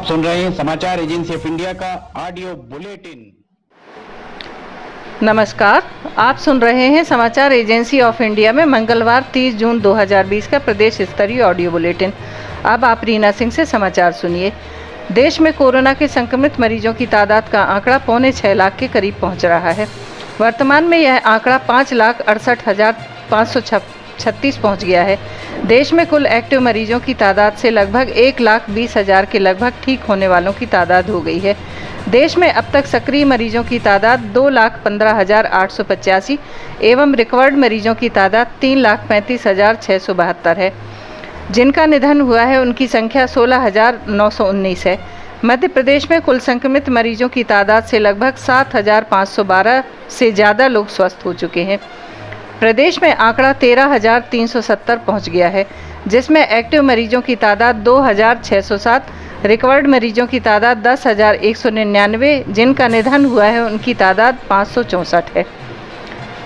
सुन रहे हैं समाचार एजेंसी ऑफ इंडिया का ऑडियो बुलेटिन। नमस्कार, आप सुन रहे हैं समाचार एजेंसी ऑफ इंडिया में मंगलवार 30 जून 2020 का प्रदेश स्तरीय ऑडियो बुलेटिन। अब आप रीना सिंह से समाचार सुनिए। देश में कोरोना के संक्रमित मरीजों की तादाद का आंकड़ा 6.25 लाख के करीब पहुंच रहा है। वर्तमान में यह आंकड़ा 5,68,536 पहुंच गया है। देश में कुल एक्टिव मरीजों की तादाद से लगभग 1,20,000 के लगभग ठीक होने वालों की तादाद हो गई है। देश में अब तक सक्रिय मरीजों की तादाद 2,15,885 एवं रिकवर्ड मरीजों की तादाद 3,35,672 है। जिनका निधन हुआ है उनकी संख्या 16,919 है। मध्य प्रदेश में कुल संक्रमित मरीजों की तादाद से लगभग 7,512 से ज़्यादा लोग स्वस्थ हो चुके हैं। प्रदेश में आंकड़ा 13,370 पहुंच गया है, जिसमें एक्टिव मरीजों की तादाद 2,607, रिकवर्ड मरीजों की तादाद 10,199, जिनका निधन हुआ है उनकी तादाद 564 है।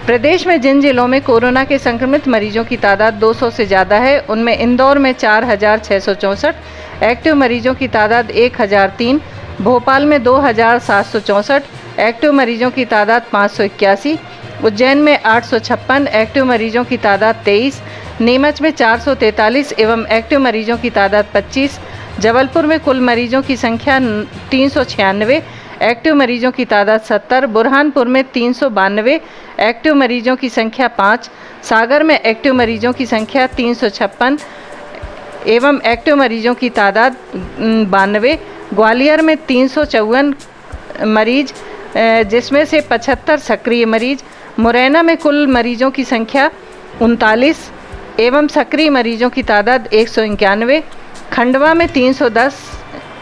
प्रदेश में जिन जिलों में कोरोना के संक्रमित मरीजों की तादाद 200 से ज़्यादा है, उनमें इंदौर में 4,664, एक्टिव मरीजों की तादाद 1,003, भोपाल में 2,764, एक्टिव मरीजों की तादाद 581, उज्जैन में 856, एक्टिव मरीजों की तादाद 23, नीमच में 443 एवं एक्टिव मरीजों की तादाद 25, जबलपुर में कुल मरीजों की संख्या 396, एक्टिव मरीजों की तादाद 70, बुरहानपुर में 392, एक्टिव मरीजों की संख्या 5, सागर में एक्टिव मरीजों की संख्या 356 एवं एक्टिव मरीजों की तादाद 92, ग्वालियर में 354 मरीज जिसमें से 75 सक्रिय मरीज, मुरैना में कुल मरीजों की संख्या 39 एवं सक्रिय मरीजों की तादाद 191, खंडवा में 310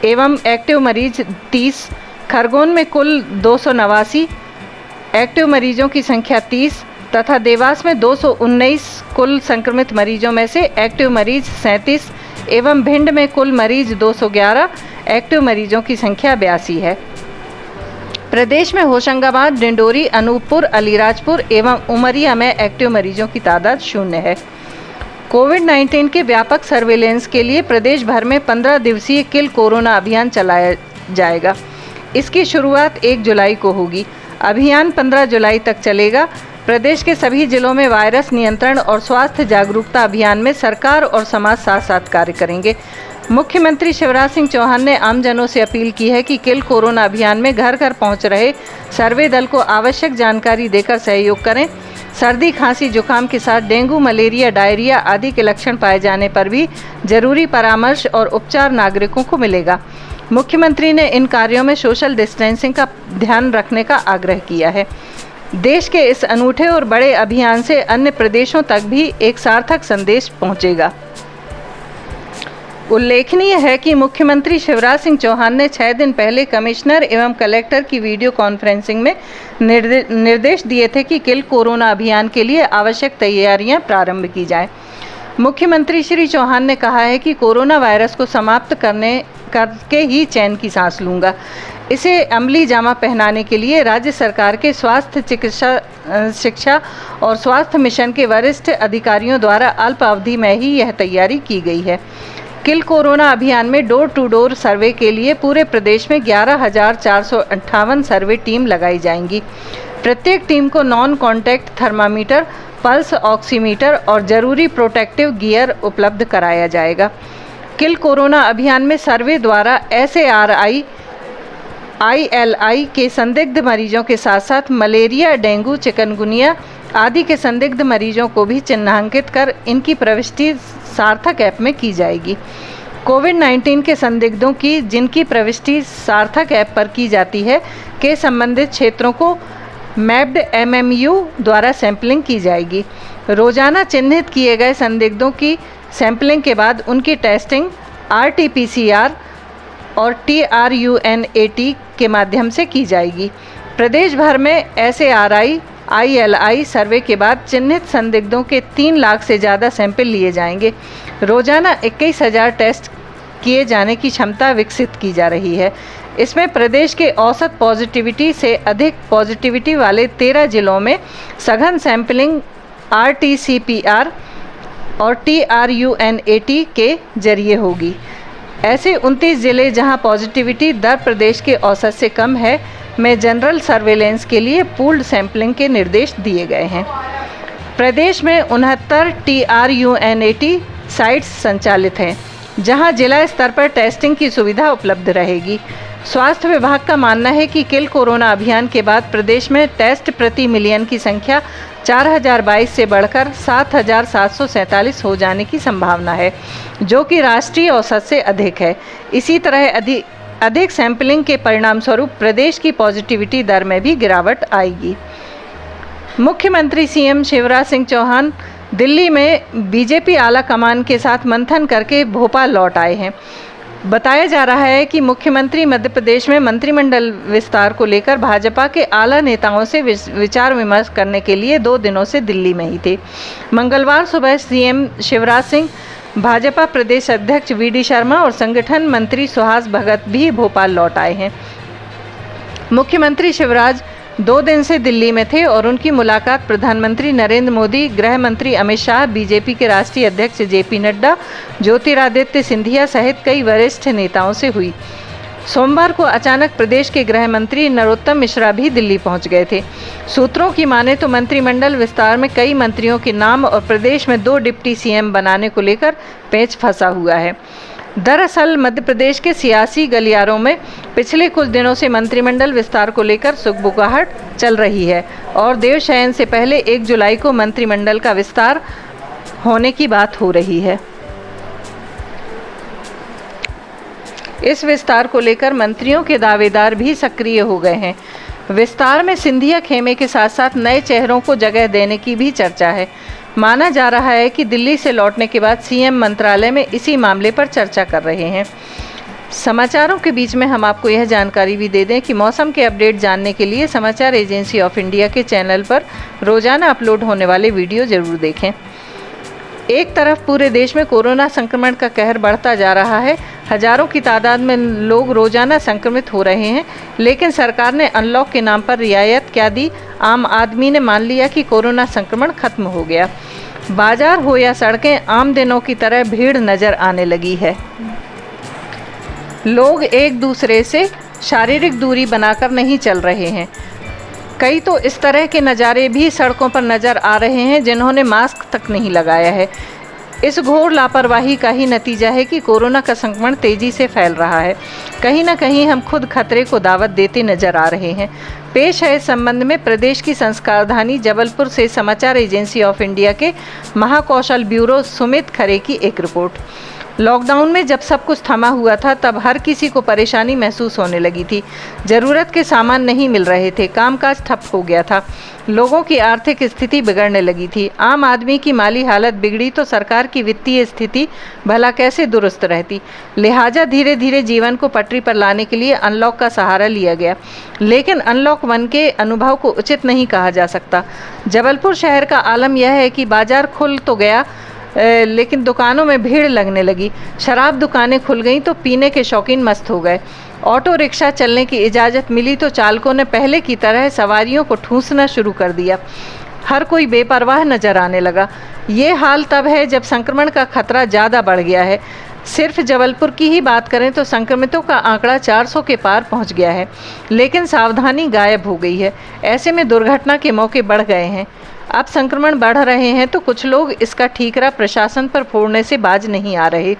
एवं एक्टिव मरीज 30, खरगोन में कुल 289 एक्टिव मरीजों की संख्या 30 तथा देवास में 219 कुल संक्रमित मरीजों में से एक्टिव मरीज 37 एवं भिंड में कुल मरीज 211, एक्टिव मरीजों की संख्या 82 है। प्रदेश में होशंगाबाद, डिंडोरी, अनूपपुर, अलीराजपुर एवं उमरिया में एक्टिव मरीजों की तादाद 0 है। कोविड-19 के व्यापक सर्वेलेंस के लिए प्रदेश भर में 15 दिवसीय किल कोरोना अभियान चलाया जाएगा। इसकी शुरुआत 1 जुलाई को होगी। अभियान 15 जुलाई तक चलेगा। प्रदेश के सभी जिलों में वायरस नियंत्रण और स्वास्थ्य जागरूकता अभियान में सरकार और समाज साथ साथ कार्य करेंगे। मुख्यमंत्री शिवराज सिंह चौहान ने आमजनों से अपील की है कि किल कोरोना अभियान में घर घर पहुंच रहे सर्वे दल को आवश्यक जानकारी देकर सहयोग करें। सर्दी, खांसी, जुकाम के साथ डेंगू, मलेरिया, डायरिया आदि के लक्षण पाए जाने पर भी जरूरी परामर्श और उपचार नागरिकों को मिलेगा। मुख्यमंत्री ने इन कार्यों में सोशल डिस्टेंसिंग का ध्यान रखने का आग्रह किया है। देश के इस अनूठे और बड़े अभियान से अन्य प्रदेशों तक भी एक सार्थक संदेश पहुंचेगा। उल्लेखनीय है कि मुख्यमंत्री शिवराज सिंह चौहान ने 6 दिन पहले कमिश्नर एवं कलेक्टर की वीडियो कॉन्फ्रेंसिंग में निर्देश दिए थे कि किल कोरोना अभियान के लिए आवश्यक तैयारियां प्रारंभ की जाएं। मुख्यमंत्री श्री चौहान ने कहा है कि कोरोना वायरस को समाप्त करके ही चैन की सांस लूँगा। इसे अमली जामा पहनाने के लिए राज्य सरकार के स्वास्थ्य, चिकित्सा, शिक्षा और स्वास्थ्य मिशन के वरिष्ठ अधिकारियों द्वारा अल्प अवधि में ही यह तैयारी की गई है। किल कोरोना अभियान में डोर टू डोर सर्वे के लिए पूरे प्रदेश में 11,458 सर्वे टीम लगाई जाएंगी। प्रत्येक टीम को non contact thermometer, pulse oximeter और जरूरी प्रोटेक्टिव गियर उपलब्ध कराया जाएगा। किल कोरोना अभियान में सर्वे द्वारा SARI, ILI के संदिग्ध मरीजों के साथ साथ मलेरिया, डेंगू, चिकनगुनिया आदि के संदिग्ध मरीजों को भी चिन्हांकित कर इनकी प्रविष्टि सार्थक ऐप में की जाएगी। कोविड-19 के संदिग्धों की जिनकी प्रविष्टि सार्थक ऐप पर की जाती है के संबंधित क्षेत्रों को मैप्ड MMU द्वारा सैंपलिंग की जाएगी। रोजाना चिन्हित किए गए संदिग्धों की सैंपलिंग के बाद उनकी टेस्टिंग RT-PCR और TRUNAT के माध्यम से की जाएगी। प्रदेश भर में SARI, ILI सर्वे के बाद चिन्हित संदिग्धों के 3 लाख से ज़्यादा सैंपल लिए जाएंगे। रोजाना 21,000 टेस्ट किए जाने की क्षमता विकसित की जा रही है। इसमें प्रदेश के औसत पॉजिटिविटी से अधिक पॉजिटिविटी वाले 13 जिलों में सघन सैंपलिंग RT-PCR और TRUNAT के जरिए होगी। ऐसे 29 जिले जहां पॉजिटिविटी दर प्रदेश के औसत से कम है, में जनरल सर्वेलेंस के लिए पूल्ड सैंपलिंग के निर्देश दिए गए हैं। प्रदेश में 69 TRUNAT साइट्स संचालित हैं, जहां जिला स्तर पर टेस्टिंग की सुविधा उपलब्ध रहेगी। स्वास्थ्य विभाग का मानना है कि किल कोरोना अभियान के बाद प्रदेश में टेस्ट प्रति मिलियन की संख्या 4022 से बढ़कर 7747 हो जाने की संभावना है, जो कि राष्ट्रीय औसत से अधिक है। इसी तरह अधिक सैंपलिंग के परिणामस्वरूप प्रदेश की पॉजिटिविटी दर में भी गिरावट आएगी। मुख्यमंत्री CM शिवराज सिंह चौहान दिल्ली में बीजेपी आला कमान के साथ मंथन करके भोपाल लौट आए हैं। बताया जा रहा है कि मुख्यमंत्री मध्य प्रदेश में मंत्रिमंडल विस्तार को लेकर भाजपा के आला नेताओं से विचार विमर्श करने के लिए 2 दिनों से दिल्ली में ही थे। मंगलवार सुबह CM शिवराज सिंह, भाजपा प्रदेश अध्यक्ष VD शर्मा और संगठन मंत्री सुहास भगत भी भोपाल लौट आए हैं। मुख्यमंत्री शिवराज 2 दिन से दिल्ली में थे और उनकी मुलाकात प्रधानमंत्री नरेंद्र मोदी, गृह मंत्री अमित शाह, बीजेपी के राष्ट्रीय अध्यक्ष JP नड्डा, ज्योतिरादित्य सिंधिया सहित कई वरिष्ठ नेताओं से हुई। सोमवार को अचानक प्रदेश के गृह मंत्री नरोत्तम मिश्रा भी दिल्ली पहुंच गए थे। सूत्रों की माने तो मंत्रिमंडल विस्तार में कई मंत्रियों के नाम और प्रदेश में 2 डिप्टी CM बनाने को लेकर पेच फंसा हुआ है। दरअसल मध्य प्रदेश के सियासी गलियारों में पिछले कुछ दिनों से मंत्रिमंडल विस्तार को लेकर सुगबुगाहट चल रही है और देवशयन से पहले 1 जुलाई को मंत्रिमंडल का विस्तार होने की बात हो रही है। इस विस्तार को लेकर मंत्रियों के दावेदार भी सक्रिय हो गए हैं। विस्तार में सिंधिया खेमे के साथ साथ नए चेहरों को जगह देने की भी चर्चा है। माना जा रहा है कि दिल्ली से लौटने के बाद CM मंत्रालय में इसी मामले पर चर्चा कर रहे हैं। समाचारों के बीच में हम आपको यह जानकारी भी दे दें कि मौसम के अपडेट जानने के लिए समाचार एजेंसी ऑफ इंडिया के चैनल पर रोजाना अपलोड होने वाले वीडियो जरूर देखें। एक तरफ पूरे देश में कोरोना संक्रमण का कहर बढ़ता जा रहा है, हजारों की तादाद में लोग रोजाना संक्रमित हो रहे हैं, लेकिन सरकार ने अनलॉक के नाम पर रियायत क्या दी? आम आदमी ने मान लिया कि कोरोना संक्रमण खत्म हो गया। बाजार हो या सड़कें, आम दिनों की तरह भीड़ नजर आने लगी है। लोग एक दूसरे से शारीरिक दूरी बनाकर नहीं चल रहे हैं। कई तो इस तरह के नज़ारे भी सड़कों पर नज़र आ रहे हैं जिन्होंने मास्क तक नहीं लगाया है। इस घोर लापरवाही का ही नतीजा है कि कोरोना का संक्रमण तेज़ी से फैल रहा है। कहीं ना कहीं हम खुद खतरे को दावत देते नजर आ रहे हैं। पेश है इस संबंध में प्रदेश की संस्कारधानी जबलपुर से समाचार एजेंसी ऑफ इंडिया के महाकौशल ब्यूरो सुमित खरे की एक रिपोर्ट। लॉकडाउन में जब सब कुछ थमा हुआ था तब हर किसी को परेशानी महसूस होने लगी थी। ज़रूरत के सामान नहीं मिल रहे थे, कामकाज ठप हो गया था, लोगों की आर्थिक स्थिति बिगड़ने लगी थी। आम आदमी की माली हालत बिगड़ी तो सरकार की वित्तीय स्थिति भला कैसे दुरुस्त रहती। लिहाजा धीरे धीरे जीवन को पटरी पर लाने के लिए अनलॉक का सहारा लिया गया, लेकिन अनलॉक 1 के अनुभव को उचित नहीं कहा जा सकता। जबलपुर शहर का आलम यह है कि बाजार खुल तो गया लेकिन दुकानों में भीड़ लगने लगी। शराब दुकानें खुल गईं तो पीने के शौकीन मस्त हो गए। ऑटो रिक्शा चलने की इजाज़त मिली तो चालकों ने पहले की तरह सवारियों को ठूंसना शुरू कर दिया। हर कोई बेपरवाह नजर आने लगा। ये हाल तब है जब संक्रमण का खतरा ज़्यादा बढ़ गया है। सिर्फ जबलपुर की ही बात करें तो संक्रमितों का आंकड़ा 400 के पार पहुंच गया है, लेकिन सावधानी गायब हो गई है। ऐसे में दुर्घटना के मौके बढ़ गए हैं। अब संक्रमण बढ़ रहे हैं तो कुछ लोग इसका ठीकरा प्रशासन पर फोड़ने से बाज नहीं आ रहे।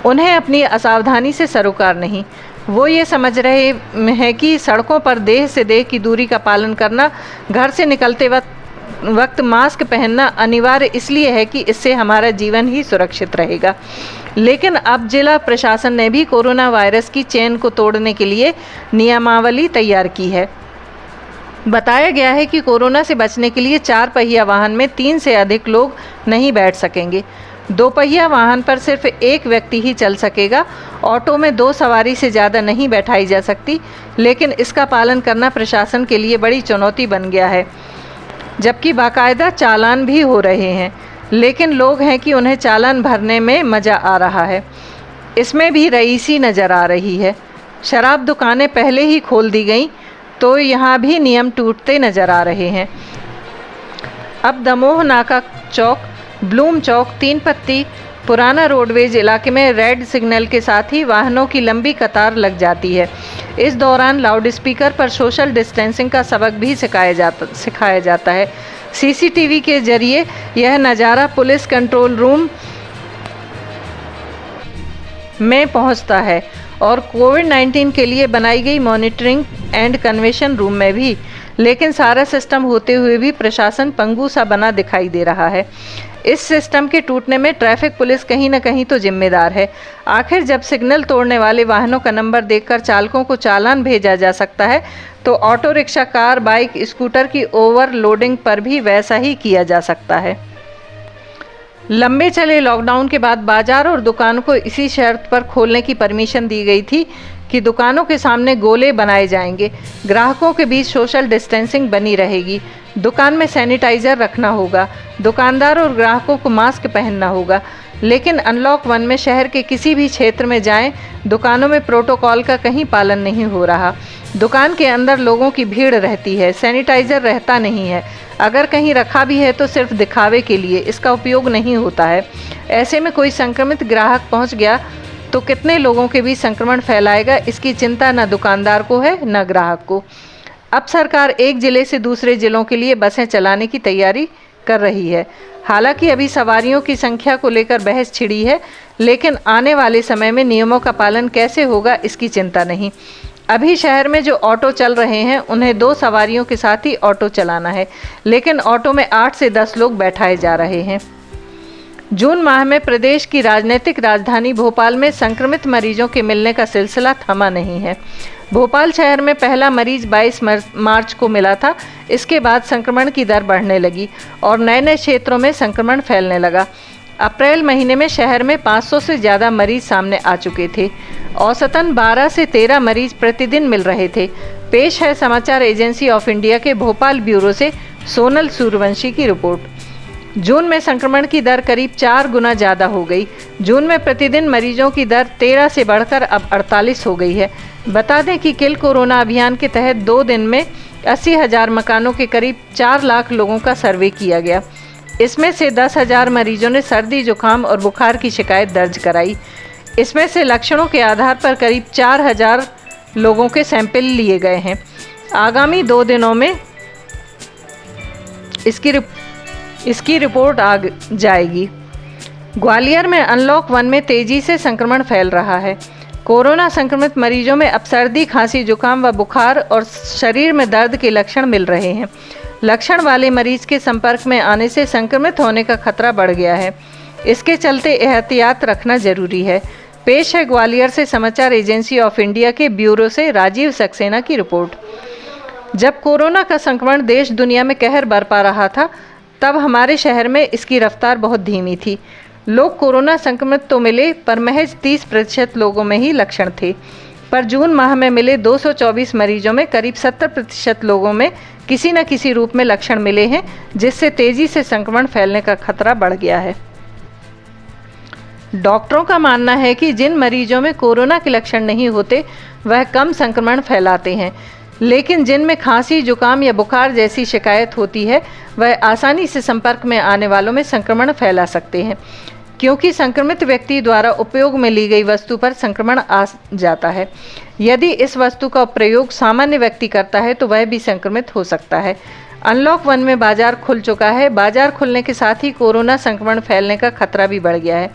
उन्हें अपनी असावधानी से सरोकार नहीं। वो ये समझ रहे हैं कि सड़कों पर देह से देह की दूरी का पालन करना, घर से निकलते वक्त मास्क पहनना अनिवार्य इसलिए है कि इससे हमारा जीवन ही सुरक्षित रहेगा। लेकिन अब जिला प्रशासन ने भी कोरोना वायरस की चेन को तोड़ने के लिए नियमावली तैयार की है। बताया गया है कि कोरोना से बचने के लिए 4 पहिया वाहन में 3 से अधिक लोग नहीं बैठ सकेंगे। 2 पहिया वाहन पर सिर्फ 1 व्यक्ति ही चल सकेगा। ऑटो में 2 सवारी से ज़्यादा नहीं बैठाई जा सकती, लेकिन इसका पालन करना प्रशासन के लिए बड़ी चुनौती बन गया है। जबकि बाकायदा चालान भी हो रहे हैं, लेकिन लोग हैं कि उन्हें चालान भरने में मज़ा आ रहा है। इसमें भी रईसी नज़र आ रही है। शराब दुकानें पहले ही खोल दी गई तो यहाँ भी नियम टूटते नज़र आ रहे हैं। अब दमोह नाका चौक, ब्लूम चौक, 3 पत्ती, पुराना रोडवेज इलाके में रेड सिग्नल के साथ ही वाहनों की लंबी कतार लग जाती है। इस दौरान लाउड स्पीकर पर सोशल डिस्टेंसिंग का सबक भी सिखाया जाता है। सीसीटीवी के जरिए यह नज़ारा पुलिस कंट्रोल रूम में पहुंचता है और कोविड-19 के लिए बनाई गई मॉनिटरिंग एंड कन्वेंशन रूम में भी। लेकिन सारा सिस्टम होते हुए भी प्रशासन पंगु सा बना दिखाई दे रहा है। इस सिस्टम के टूटने में ट्रैफिक पुलिस कहीं न कहीं तो जिम्मेदार है। आखिर जब सिग्नल तोड़ने वाले वाहनों का नंबर देखकर चालकों को चालान भेजा जा सकता है, तो auto rickshaw, car, bike, scooter की ओवरलोडिंग पर भी वैसा ही किया जा सकता है। लंबे चले लॉकडाउन के बाद बाजार और दुकानों को इसी शर्त पर खोलने की परमिशन दी गई थी कि दुकानों के सामने गोले बनाए जाएंगे, ग्राहकों के बीच सोशल डिस्टेंसिंग बनी रहेगी, दुकान में सैनिटाइजर रखना होगा, दुकानदार और ग्राहकों को मास्क पहनना होगा। लेकिन अनलॉक 1 में शहर के किसी भी क्षेत्र में जाएं, दुकानों में प्रोटोकॉल का कहीं पालन नहीं हो रहा। दुकान के अंदर लोगों की भीड़ रहती है, सैनिटाइजर रहता नहीं है, अगर कहीं रखा भी है तो सिर्फ दिखावे के लिए, इसका उपयोग नहीं होता है। ऐसे में कोई संक्रमित ग्राहक पहुंच गया तो कितने लोगों के बीच संक्रमण फैलाएगा, इसकी चिंता न दुकानदार को है न ग्राहक को। अब सरकार एक जिले से दूसरे जिलों के लिए बसें चलाने की तैयारी कर रही है। हालांकि अभी सवारियों की संख्या को लेकर बहस छिड़ी है, लेकिन आने वाले समय में नियमों का पालन कैसे होगा इसकी चिंता नहीं। अभी शहर में जो ऑटो चल रहे हैं उन्हें 2 सवारियों के साथ ही ऑटो चलाना है, लेकिन ऑटो में 8 से 10 लोग बैठाए जा रहे हैं। जून माह में प्रदेश की राजनीतिक राजधानी भोपाल में संक्रमित मरीजों के मिलने का सिलसिला थमा नहीं है। भोपाल शहर में पहला मरीज 22 मार्च को मिला था। इसके बाद संक्रमण की दर बढ़ने लगी और नए क्षेत्रों में संक्रमण फैलने लगा। अप्रैल महीने में शहर में 500 से ज़्यादा मरीज सामने आ चुके थे। औसतन 12 से 13 मरीज प्रतिदिन मिल रहे थे। पेश है समाचार एजेंसी ऑफ इंडिया के भोपाल ब्यूरो से सोनल सूर्यवंशी की रिपोर्ट। जून में संक्रमण की दर करीब 4 गुना ज़्यादा हो गई। जून में प्रतिदिन मरीजों की दर 13 से बढ़कर अब 48 हो गई है। बता दें कि किल कोरोना अभियान के तहत 2 दिन में 80,000 मकानों के करीब 4 लाख लोगों का सर्वे किया गया। इसमें से 10,000 मरीजों ने सर्दी, जुकाम और बुखार की शिकायत दर्ज कराई। इसमें से लक्षणों के आधार पर करीब 4,000 लोगों के सैंपल लिए गए हैं। आगामी 2 दिनों में इसकी रिपोर्ट आ जाएगी। ग्वालियर में अनलॉक 1 में तेजी से संक्रमण फैल रहा है। कोरोना संक्रमित मरीजों में अब सर्दी, खांसी, जुकाम व बुखार और शरीर में दर्द के लक्षण मिल रहे हैं। लक्षण वाले मरीज के संपर्क में आने से संक्रमित होने का खतरा बढ़ गया है। इसके चलते एहतियात रखना जरूरी है। पेश है ग्वालियर से समाचार एजेंसी ऑफ इंडिया के ब्यूरो से राजीव सक्सेना की रिपोर्ट। जब कोरोना का संक्रमण देश दुनिया में कहर बरपा रहा था, तब हमारे शहर में इसकी रफ्तार बहुत धीमी थी। लोग कोरोना संक्रमित तो मिले, पर महज 30% लोगों में ही लक्षण थे। पर जून माह में मिले 224 मरीजों में करीब 70% लोगों में किसी न किसी रूप में लक्षण मिले हैं, जिससे तेजी से संक्रमण फैलने का खतरा बढ़ गया है। डॉक्टरों का मानना है कि जिन मरीजों में कोरोना के लक्षण नहीं होते, वह कम संक्रमण फैलाते हैं, लेकिन जिनमें खांसी, जुकाम या बुखार जैसी शिकायत होती है, वह आसानी से संपर्क में आने वालों में संक्रमण फैला सकते हैं, क्योंकि संक्रमित व्यक्ति द्वारा उपयोग में ली गई वस्तु पर संक्रमण आ जाता है। यदि इस वस्तु का प्रयोग सामान्य व्यक्ति करता है तो वह भी संक्रमित हो सकता है। अनलॉक 1 में बाजार खुल चुका है। बाजार खुलने के साथ ही कोरोना संक्रमण फैलने का खतरा भी बढ़ गया है।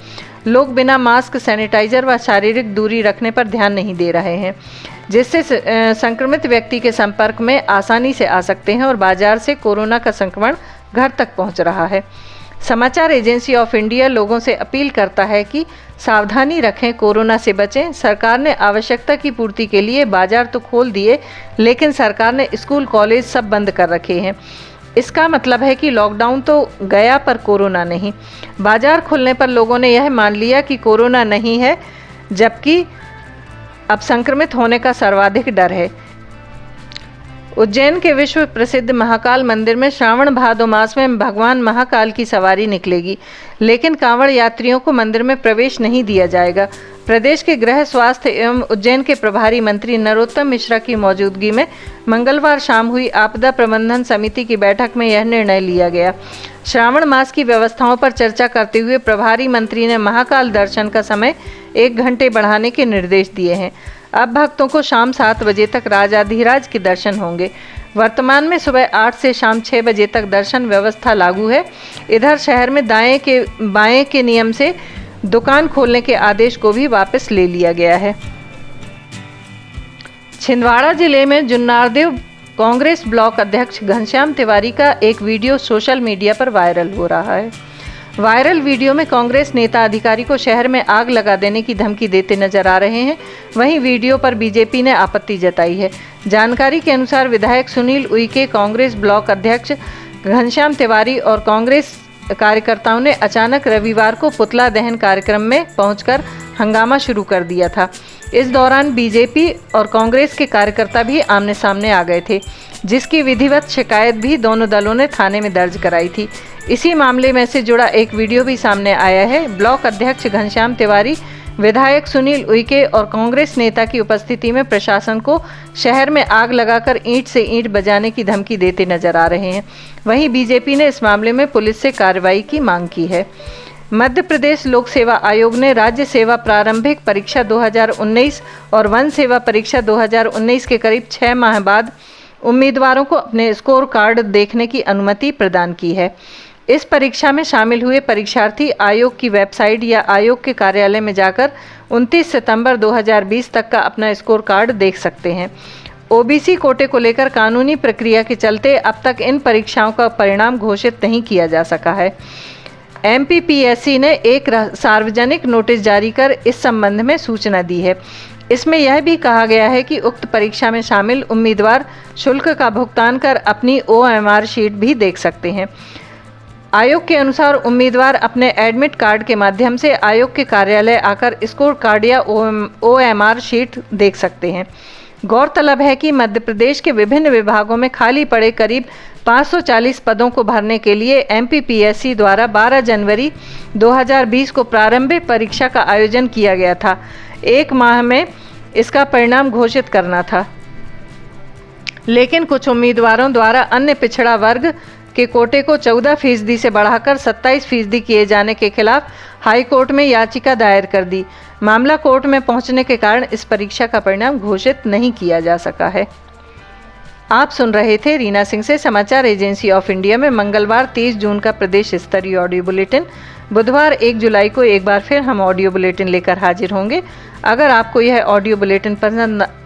लोग बिना मास्क, सैनिटाइजर व शारीरिक दूरी रखने पर ध्यान नहीं दे रहे हैं, जिससे संक्रमित व्यक्ति के संपर्क में आसानी से आ सकते हैं और बाजार से कोरोना का संक्रमण घर तक पहुंच रहा है। समाचार एजेंसी ऑफ इंडिया लोगों से अपील करता है कि सावधानी रखें, कोरोना से बचें। सरकार ने आवश्यकता की पूर्ति के लिए बाजार तो खोल दिए, लेकिन सरकार ने स्कूल, कॉलेज सब बंद कर रखे हैं। इसका मतलब है कि लॉकडाउन तो गया पर कोरोना नहीं। बाजार खुलने पर लोगों ने यह मान लिया कि कोरोना नहीं है, जबकि अब संक्रमित होने का सर्वाधिक डर है। उज्जैन के विश्व प्रसिद्ध महाकाल मंदिर में श्रावण भादो मास में भगवान महाकाल की सवारी निकलेगी, लेकिन कांवड़ यात्रियों को मंदिर में प्रवेश नहीं दिया जाएगा। प्रदेश के गृह, स्वास्थ्य एवं उज्जैन के प्रभारी मंत्री नरोत्तम मिश्रा की मौजूदगी में मंगलवार शाम हुई आपदा प्रबंधन समिति की बैठक में यह निर्णय लिया गया। श्रावण मास की व्यवस्थाओं पर चर्चा करते हुए प्रभारी मंत्री ने महाकाल दर्शन का समय 1 घंटे बढ़ाने के निर्देश दिए हैं। अब भक्तों को शाम 7 बजे तक राजाधिराज के दर्शन होंगे। वर्तमान में सुबह 8 से शाम 6 बजे तक दर्शन व्यवस्था लागू है। इधर शहर में बाएं के नियम से दुकान खोलने के आदेश को भी वापस ले लिया गया है। छिंदवाड़ा जिले में जुन्नारदेव कांग्रेस ब्लॉक अध्यक्ष घनश्याम तिवारी का एक वीडियो सोशल मीडिया पर वायरल हो रहा है। वायरल वीडियो में कांग्रेस नेता अधिकारी को शहर में आग लगा देने की धमकी देते नजर आ रहे हैं। वहीं वीडियो पर बीजेपी ने आपत्ति जताई है। जानकारी के अनुसार विधायक सुनील उइके, कांग्रेस ब्लॉक अध्यक्ष घनश्याम तिवारी और कांग्रेस कार्यकर्ताओं ने अचानक रविवार को पुतला दहन कार्यक्रम में पहुंचकर हंगामा शुरू कर दिया था। इस दौरान बीजेपी और कांग्रेस के कार्यकर्ता भी आमने सामने आ गए थे, जिसकी विधिवत शिकायत भी दोनों दलों ने थाने में दर्ज कराई थी। इसी मामले में से जुड़ा एक वीडियो भी सामने आया है। ब्लॉक अध्यक्ष घनश्याम तिवारी, विधायक सुनील उइके और कांग्रेस नेता की उपस्थिति में प्रशासन को शहर में आग लगाकर ईंट से ईंट बजाने की धमकी देते नजर आ रहे हैं। वहीं बीजेपी ने इस मामले में पुलिस से कार्रवाई की मांग की है। मध्य प्रदेश लोक सेवा आयोग ने राज्य सेवा प्रारंभिक परीक्षा 2019 और वन सेवा परीक्षा 2019 के करीब 6 माह बाद उम्मीदवारों को अपने स्कोर कार्ड देखने की अनुमति प्रदान की है। इस परीक्षा में शामिल हुए परीक्षार्थी आयोग की वेबसाइट या आयोग के कार्यालय में जाकर 29 सितंबर 2020 तक का अपना स्कोर कार्ड देख सकते हैं। ओबीसी कोटे को लेकर कानूनी प्रक्रिया के चलते अब तक इन परीक्षाओं का परिणाम घोषित नहीं किया जा सका है। एमपीपीएससी ने एक सार्वजनिक नोटिस जारी कर इस संबंध में सूचना दी है। इसमें यह भी कहा गया है कि उक्त परीक्षा में शामिल उम्मीदवार शुल्क का भुगतान कर अपनी OMR शीट भी देख सकते हैं। आयोग के अनुसार उम्मीदवार अपने एडमिट कार्ड के माध्यम से आयोग के कार्यालय आकर स्कोर कार्ड या OMR शीट देख सकते हैं। गौरतलब है कि मध्य प्रदेश के विभिन्न विभागों में खाली पड़े करीब 540 पदों को भरने के लिए एमपीपीएससी द्वारा 12 जनवरी 2020 को प्रारंभिक परीक्षा का आयोजन किया गया था। 1 माह में इसका परिणाम घोषित करना था, लेकिन कुछ उम्मीदवारों द्वारा अन्य पिछड़ा वर्ग के कोटे को 14% से बढ़ाकर 27% किए जाने के खिलाफ हाई कोर्ट में याचिका दायर कर दी। मामला कोर्ट में पहुंचने के कारण इस परीक्षा का परिणाम घोषित नहीं किया जा सका है। आप सुन रहे थे रीना सिंह से समाचार एजेंसी ऑफ इंडिया में मंगलवार 30 जून का प्रदेश स्तरीय ऑडियो बुलेटिन। बुधवार 1 जुलाई को एक बार फिर हम ऑडियो बुलेटिन लेकर हाजिर होंगे। अगर आपको यह ऑडियो बुलेटिन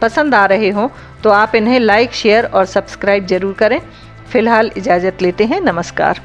पसंद आ रहे हों तो आप इन्हें लाइक, शेयर और सब्सक्राइब जरूर करें। फिलहाल इजाज़त लेते हैं। नमस्कार।